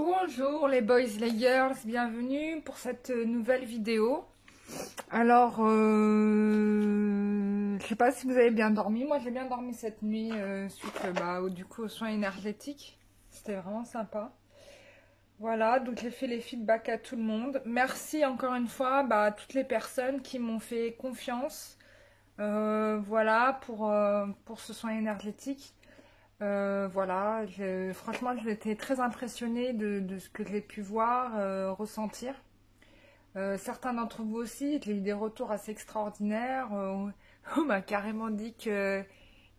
Bonjour les boys, les girls, bienvenue pour cette nouvelle vidéo. Alors, je sais pas si vous avez bien dormi. Moi, j'ai bien dormi cette nuit suite du coup aux soins énergétiques. C'était vraiment sympa. Voilà, donc j'ai fait les feedbacks à tout le monde. Merci encore une fois à toutes les personnes qui m'ont fait confiance. Voilà pour ce soin énergétique. Voilà, franchement, j'étais très impressionnée de ce que j'ai pu voir, ressentir. Certains d'entre vous aussi, j'ai eu des retours assez extraordinaires. On m'a carrément dit qu'il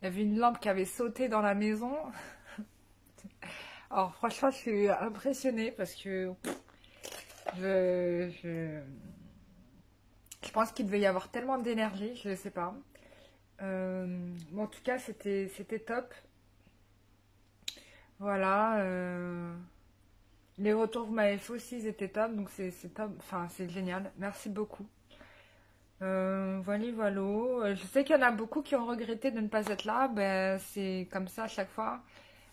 y avait une lampe qui avait sauté dans la maison. Alors franchement, je suis impressionnée parce que je pense qu'il devait y avoir tellement d'énergie, je ne sais pas. Bon, en tout cas, c'était top. Voilà, les retours que vous m'avez fait aussi, ils étaient top, donc c'est top, enfin c'est génial, merci beaucoup. Voilà. Je sais qu'il y en a beaucoup qui ont regretté de ne pas être là, ben c'est comme ça à chaque fois.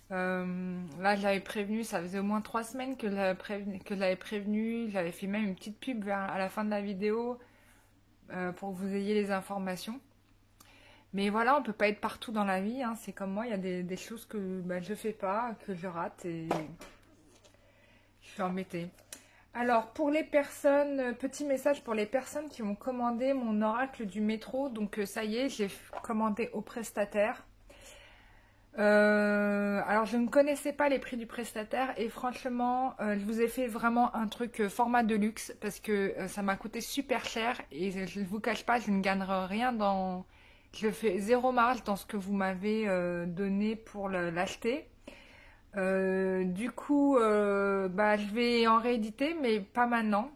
Là, je l'avais prévenu, ça faisait au moins 3 semaines que je l'avais prévenu, j'avais fait même une petite pub à la fin de la vidéo pour que vous ayez les informations. Mais voilà, on peut pas être partout dans la vie, hein. C'est comme moi, il y a des choses que je fais pas, que je rate et je suis embêtée. Alors, pour les personnes, petit message pour les personnes qui ont commandé mon oracle du métro. Donc, ça y est, j'ai commandé au prestataire. Alors, je ne connaissais pas les prix du prestataire et franchement, je vous ai fait vraiment un truc format de luxe parce que ça m'a coûté super cher et je ne vous cache pas, je ne gagnerai rien dans... Je fais zéro marge dans ce que vous m'avez donné pour l'acheter. Du coup, je vais en rééditer, mais pas maintenant.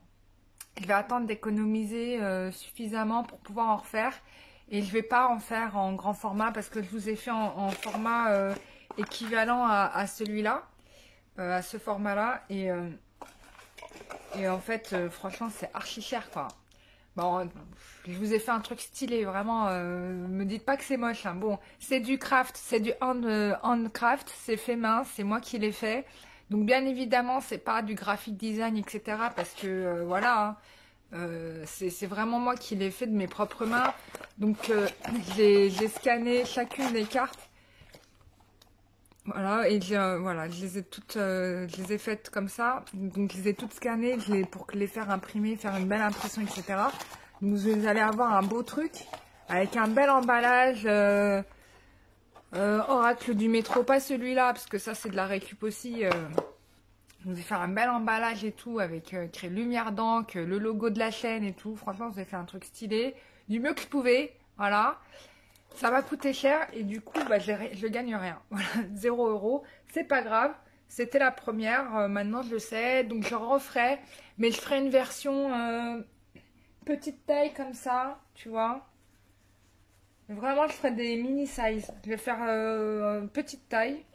Je vais attendre d'économiser suffisamment pour pouvoir en refaire. Et je vais pas en faire en grand format parce que je vous ai fait en format équivalent à celui-là, à ce format-là. Et en fait, franchement, c'est archi cher, quoi. Bon, je vous ai fait un truc stylé, vraiment, me dites pas que c'est moche, hein. Bon, c'est du craft, c'est du handcraft, c'est fait main, c'est moi qui l'ai fait. Donc bien évidemment, c'est pas du graphic design, etc. Parce que, voilà, hein, c'est vraiment moi qui l'ai fait de mes propres mains. Donc j'ai scanné chacune des cartes. Voilà, et voilà, je les ai toutes, je les ai faites comme ça. Donc, je les ai toutes scannées pour les faire imprimer, faire une belle impression, etc. Donc, vous allez avoir un beau truc avec un bel emballage oracle du métro. Pas celui-là, parce que ça, c'est de la récup aussi. Je vous ai fait un bel emballage et tout, avec écrit lumière d'encre, le logo de la chaîne et tout. Franchement, je vous ai fait un truc stylé. Du mieux que je pouvais, voilà. Ça m'a coûté cher et du coup, je gagne rien. Voilà, 0 €. C'est pas grave. C'était la première. Maintenant, je le sais. Donc, je referai. Mais je ferai une version petite taille comme ça. Tu vois. Vraiment, je ferai des mini size. Je vais faire petite taille.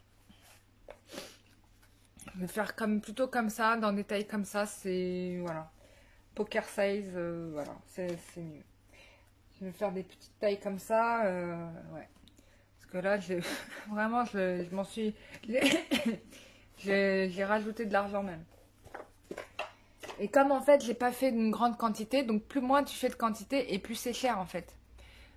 Je vais faire plutôt comme ça, dans des tailles comme ça. C'est, voilà. Poker size, voilà. C'est mieux. Je vais faire des petites tailles comme ça, ouais. Parce que là, vraiment, je m'en suis... J'ai rajouté de l'argent même. Et comme en fait, j'ai pas fait une grande quantité, donc plus moins tu fais de quantité et plus c'est cher en fait.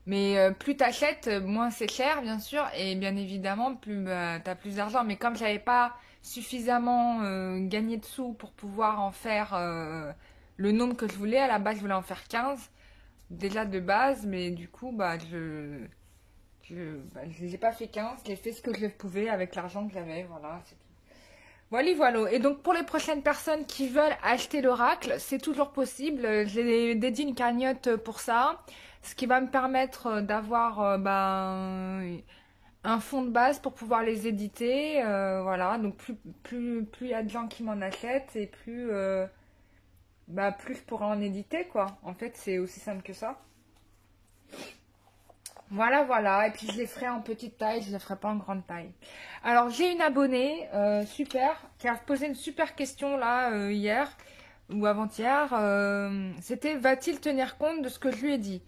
Mais plus t'achètes, moins c'est cher bien sûr, et bien évidemment, plus t'as plus d'argent. Mais comme j'avais pas suffisamment gagné de sous pour pouvoir en faire le nombre que je voulais, à la base je voulais en faire 15. Déjà de base, mais du coup, je n'ai pas fait 15, j'ai fait ce que je pouvais avec l'argent que j'avais, voilà, c'est tout. Voilà. Et donc, pour les prochaines personnes qui veulent acheter l'oracle, c'est toujours possible. J'ai dédié une cagnotte pour ça, ce qui va me permettre d'avoir un fond de base pour pouvoir les éditer, voilà. Donc, plus il y a de gens qui m'en achètent et plus je pourrai en éditer, quoi. En fait, c'est aussi simple que ça. Voilà. Et puis, je les ferai en petite taille, je ne les ferai pas en grande taille. Alors, j'ai une abonnée, super, qui a posé une super question, là, hier ou avant-hier. C'était, va-t-il tenir compte de ce que je lui ai dit?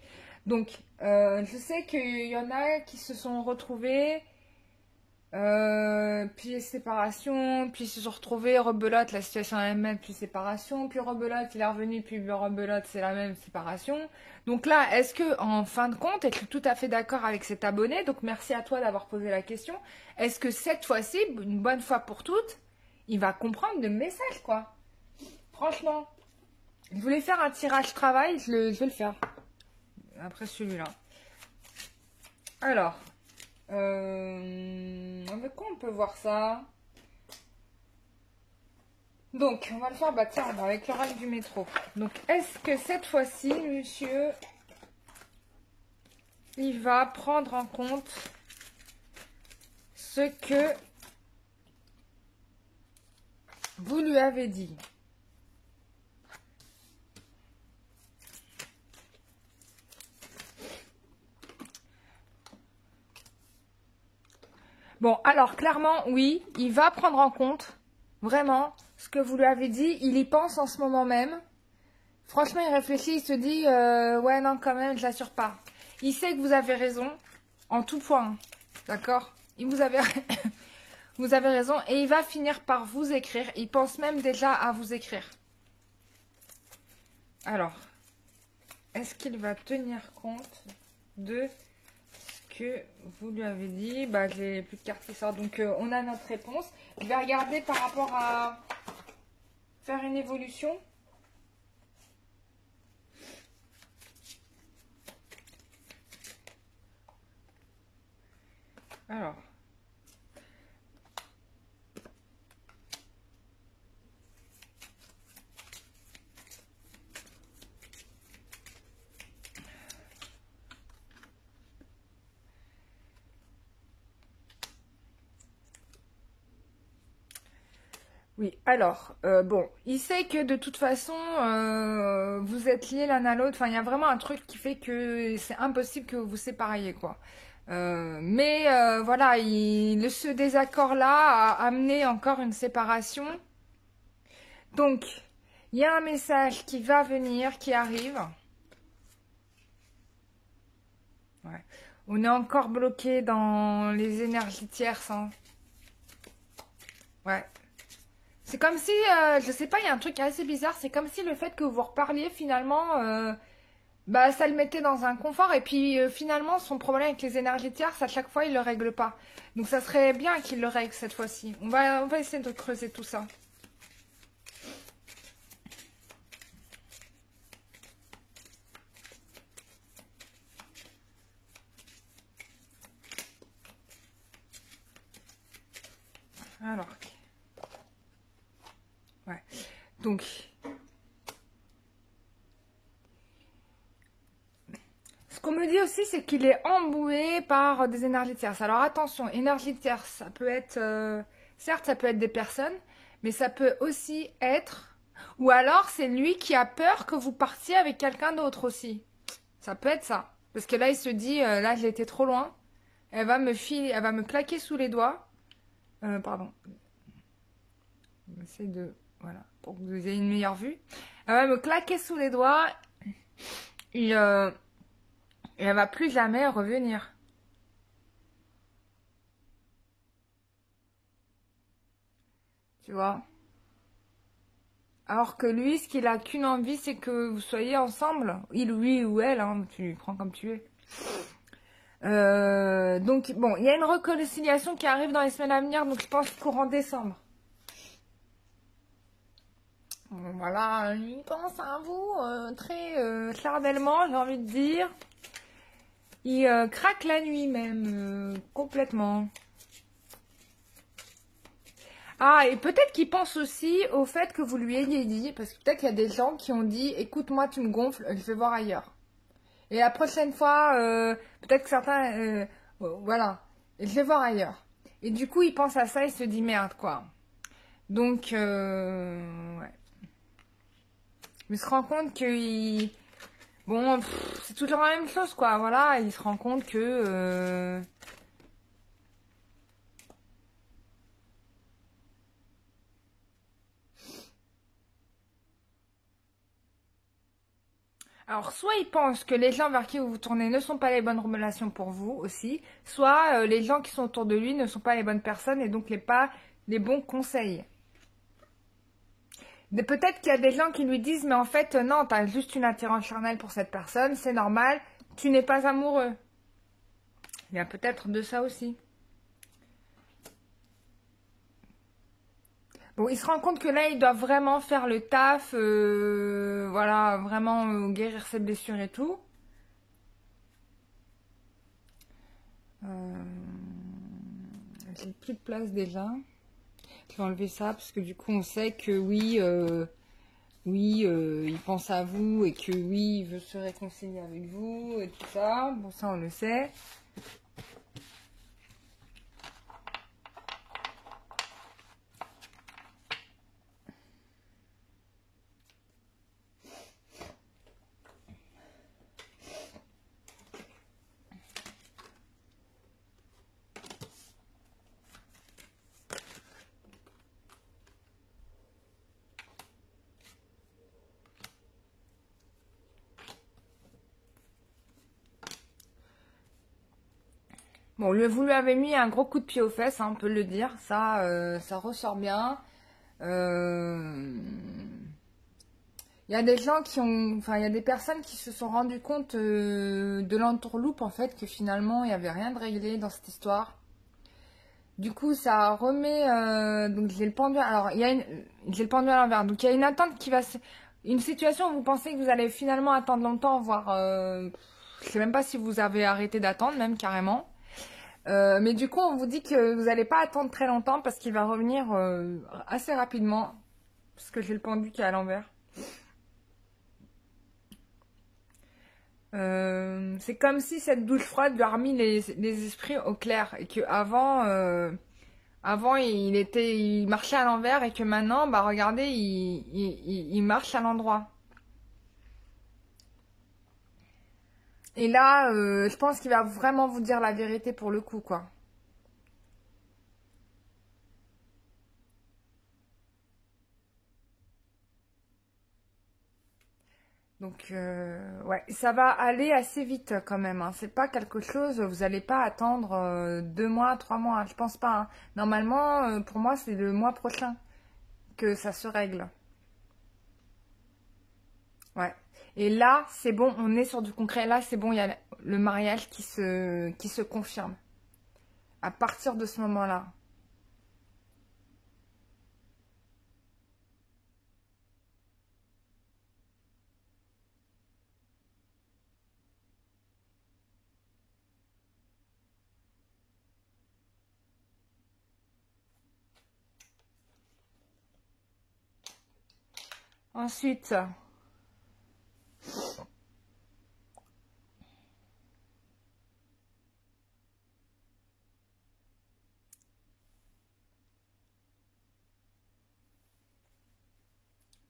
Donc, je sais qu'il y en a qui se sont retrouvés Puis séparation, puis se retrouver, rebelote, la situation est la même, puis séparation, puis rebelote, il est revenu, puis rebelote, c'est la même séparation. Donc là, est-ce que, en fin de compte, être tout à fait d'accord avec cet abonné, donc merci à toi d'avoir posé la question, est-ce que cette fois-ci, une bonne fois pour toutes, il va comprendre le message, quoi? Franchement, je voulais faire un tirage travail, je vais le faire. Après celui-là. Alors, avec quoi on peut voir ça? Donc, on va le faire, bah tiens, avec l'oral du métro. Donc, est-ce que cette fois-ci, monsieur, il va prendre en compte ce que vous lui avez dit? Bon, alors, clairement, oui, il va prendre en compte, vraiment, ce que vous lui avez dit. Il y pense en ce moment même. Franchement, il réfléchit, il se dit, ouais, non, quand même, je l'assure pas. Il sait que vous avez raison, en tout point, d'accord? Vous avez, vous avez raison, et il va finir par vous écrire. Il pense même déjà à vous écrire. Alors, est-ce qu'il va tenir compte de ce que vous lui avez dit? Bah, j'ai plus de cartes qui sortent, donc on a notre réponse. Je vais regarder par rapport à faire une évolution. Alors. Oui, alors, bon, il sait que de toute façon, vous êtes liés l'un à l'autre. Enfin, il y a vraiment un truc qui fait que c'est impossible que vous vous sépariez, quoi. Mais voilà, ce désaccord-là a amené encore une séparation. Donc, il y a un message qui va venir, qui arrive. Ouais. On est encore bloqué dans les énergies tierces, hein. Ouais. C'est comme si, je sais pas, il y a un truc assez bizarre. C'est comme si le fait que vous reparliez, finalement, bah, ça le mettait dans un confort. Et puis, finalement, son problème avec les énergies tierces, à chaque fois, il le règle pas. Donc, ça serait bien qu'il le règle cette fois-ci. On va essayer de creuser tout ça. Alors, ouais. Donc, ce qu'on me dit aussi, c'est qu'il est emboué par des énergies tierces. Alors attention, énergie tierce, ça peut être, certes, ça peut être des personnes, mais ça peut aussi être, ou alors c'est lui qui a peur que vous partiez avec quelqu'un d'autre aussi. Ça peut être ça. Parce que là, il se dit, là, j'ai été trop loin. Elle va me claquer sous les doigts. Pardon. J'essaie de, voilà, pour que vous ayez une meilleure vue. Elle va me claquer sous les doigts. Et elle va plus jamais revenir. Tu vois? Alors que lui, ce qu'il a qu'une envie, c'est que vous soyez ensemble. Il, lui ou elle, hein, tu prends comme tu es. Donc, bon, il y a une réconciliation qui arrive dans les semaines à venir, donc je pense courant décembre. Bon, voilà, il pense à vous très charnellement, j'ai envie de dire. Il craque la nuit même, complètement. Ah, et peut-être qu'il pense aussi au fait que vous lui ayez dit, parce que peut-être qu'il y a des gens qui ont dit, écoute-moi, tu me gonfles, je vais voir ailleurs. Et la prochaine fois, peut-être que certains, voilà, je vais voir ailleurs. Et du coup, il pense à ça, il se dit merde, quoi. Donc, ouais. Il se rend compte qu'il, bon, c'est toujours la même chose, quoi. Voilà, il se rend compte que, Alors, soit ils pensent que les gens vers qui vous vous tournez ne sont pas les bonnes relations pour vous aussi, soit les gens qui sont autour de lui ne sont pas les bonnes personnes et donc pas les bons conseils. Peut-être qu'il y a des gens qui lui disent, mais en fait, non, t'as juste une attirance charnelle pour cette personne, c'est normal, tu n'es pas amoureux. Il y a peut-être de ça aussi. Bon, il se rend compte que là, il doit vraiment faire le taf, voilà, vraiment guérir ses blessures et tout. Euh, J'ai plus de place déjà. Je vais enlever ça parce que du coup, on sait que oui, il pense à vous et que oui, il veut se réconcilier avec vous et tout ça. Bon, ça, on le sait. Bon, vous lui avez mis un gros coup de pied aux fesses, hein, on peut le dire. Ça ressort bien. Euh, Il y a des gens qui ont, enfin, il y a des personnes qui se sont rendues compte de l'entourloupe en fait que finalement il n'y avait rien de réglé dans cette histoire. Du coup, ça remet. Donc j'ai le pendu. Alors j'ai le pendu à l'envers. Donc il y a une attente qui va. Une situation où vous pensez que vous allez finalement attendre longtemps, voire. Je sais même pas si vous avez arrêté d'attendre, même carrément. Mais du coup, on vous dit que vous n'allez pas attendre très longtemps parce qu'il va revenir assez rapidement. Parce que j'ai le pendu qui est à l'envers. C'est comme si cette douche froide lui a remis les esprits au clair et que avant il marchait à l'envers et que maintenant, bah regardez, il marche à l'endroit. Et là, je pense qu'il va vraiment vous dire la vérité pour le coup, quoi. Donc, ouais, ça va aller assez vite quand même, hein. C'est pas quelque chose, vous n'allez pas attendre 2 mois, 3 mois, hein. Je pense pas, hein. Normalement, pour moi, c'est le mois prochain que ça se règle. Ouais. Et là, c'est bon, on est sur du concret. Là, c'est bon, il y a le mariage qui se confirme. À partir de ce moment-là. Ensuite,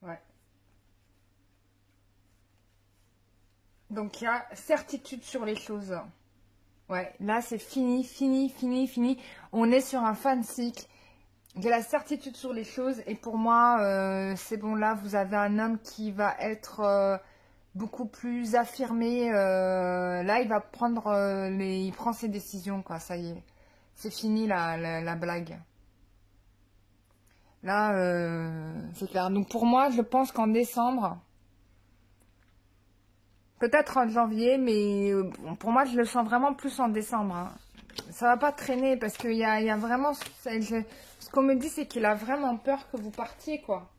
ouais. Donc, il y a certitude sur les choses. Ouais, là, c'est fini, fini, fini, fini. On est sur un fin de cycle. J'ai la certitude sur les choses. Et pour moi, c'est bon, là, vous avez un homme qui va être beaucoup plus affirmé. Là, il va prendre il prend ses décisions, quoi. Ça y est. C'est fini la blague. Là, c'est clair. Donc pour moi, je pense qu'en décembre, peut-être en janvier, mais bon, pour moi, je le sens vraiment plus en décembre, hein. Ça va pas traîner parce qu'il y a vraiment... Ce qu'on me dit, c'est qu'il a vraiment peur que vous partiez, quoi.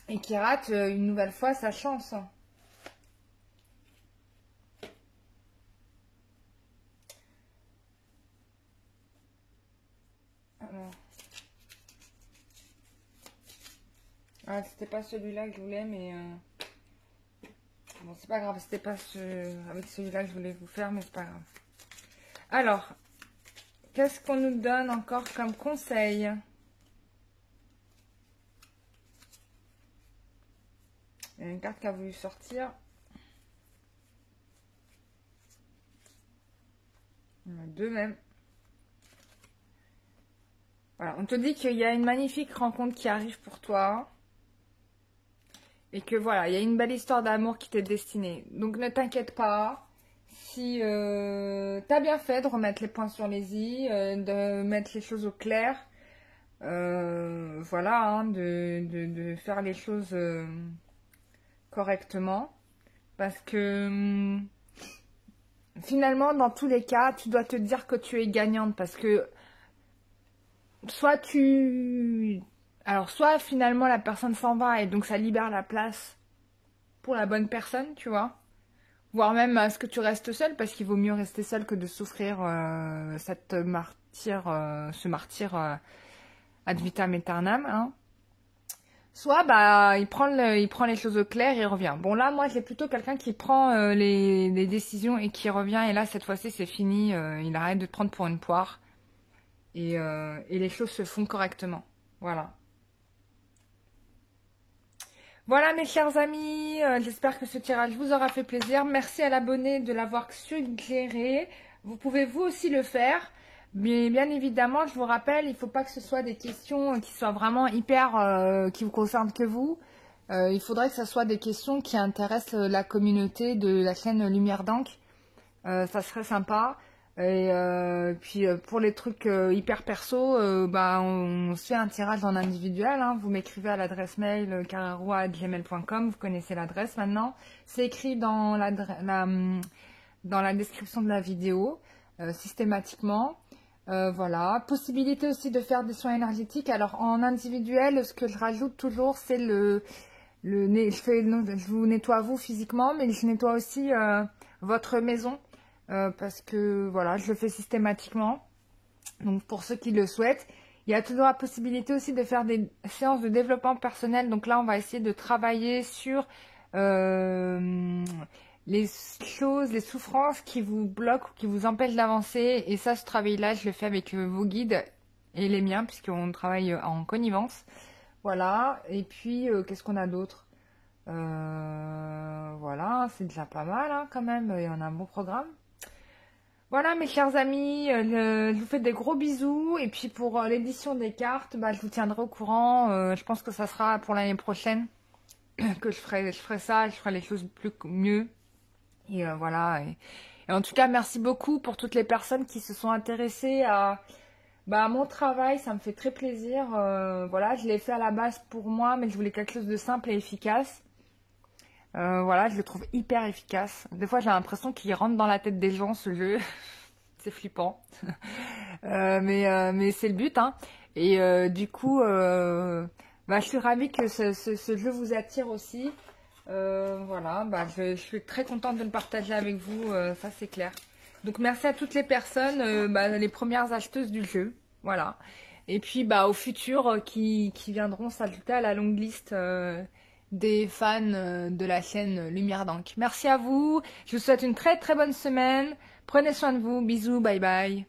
Et qu'il rate une nouvelle fois sa chance. Alors, ah, c'était pas celui-là que je voulais, mais... Bon, c'est pas grave, c'était pas avec celui-là que je voulais vous faire, mais c'est pas grave. Alors, qu'est-ce qu'on nous donne encore comme conseil? Il y a une carte qui a voulu sortir. Il y en a deux même. Voilà, on te dit qu'il y a une magnifique rencontre qui arrive pour toi. Et que voilà, il y a une belle histoire d'amour qui t'est destinée. Donc ne t'inquiète pas. Si t'as bien fait de remettre les points sur les i, de mettre les choses au clair. Voilà, hein, de faire les choses correctement. Parce que finalement, dans tous les cas, tu dois te dire que tu es gagnante. Parce que soit soit finalement la personne s'en va et donc ça libère la place pour la bonne personne, tu vois. Voire même à ce que tu restes seule, parce qu'il vaut mieux rester seule que de souffrir ce martyr ad vitam aeternam, hein. Soit bah il prend les choses au clair et il revient. Bon là moi j'ai plutôt quelqu'un qui prend les décisions et qui revient, et là cette fois-ci c'est fini, il arrête de te prendre pour une poire et les choses se font correctement. Voilà. Voilà mes chers amis, j'espère que ce tirage vous aura fait plaisir. Merci à l'abonné de l'avoir suggéré. Vous pouvez vous aussi le faire. Mais bien évidemment, je vous rappelle, il ne faut pas que ce soit des questions qui soient vraiment hyper, qui vous concernent que vous. Il faudrait que ce soit des questions qui intéressent la communauté de la chaîne Lumière d'Ancre. Ça serait sympa. Et puis pour les trucs hyper perso, bah, on se fait un tirage en individuel, hein. Vous m'écrivez à l'adresse mail carrero@gmail.com, vous connaissez l'adresse maintenant. C'est écrit dans dans la description de la vidéo, systématiquement. Voilà. Possibilité aussi de faire des soins énergétiques. Alors en individuel, ce que je rajoute toujours, c'est je vous nettoie vous physiquement, mais je nettoie aussi votre maison. Parce que voilà, je le fais systématiquement. Donc pour ceux qui le souhaitent, il y a toujours la possibilité aussi de faire des séances de développement personnel. Donc là, on va essayer de travailler sur les choses, les souffrances qui vous bloquent ou qui vous empêchent d'avancer. Et ça, ce travail-là, je le fais avec vos guides et les miens, puisqu'on travaille en connivence. Voilà. Et puis, qu'est-ce qu'on a d'autre? Voilà, c'est déjà pas mal, hein, quand même. Et on a un bon programme. Voilà mes chers amis, je vous fais des gros bisous, et puis pour l'édition des cartes, bah, je vous tiendrai au courant. Je pense que ça sera pour l'année prochaine que je ferai ça, je ferai les choses mieux. Et voilà. Et en tout cas, merci beaucoup pour toutes les personnes qui se sont intéressées à mon travail, ça me fait très plaisir. Voilà, je l'ai fait à la base pour moi, mais je voulais quelque chose de simple et efficace. Voilà, je le trouve hyper efficace. Des fois, j'ai l'impression qu'il rentre dans la tête des gens, ce jeu. C'est flippant. Mais c'est le but, hein. Et du coup, je suis ravie que ce jeu vous attire aussi. Voilà, je suis très contente de le partager avec vous, ça c'est clair. Donc merci à toutes les personnes, les premières acheteuses du jeu. Voilà. Et puis aux futurs qui viendront s'ajouter à la longue liste des fans de la chaîne Lumière d'Ancre. Merci à vous, je vous souhaite une très très bonne semaine, prenez soin de vous, bisous, bye bye.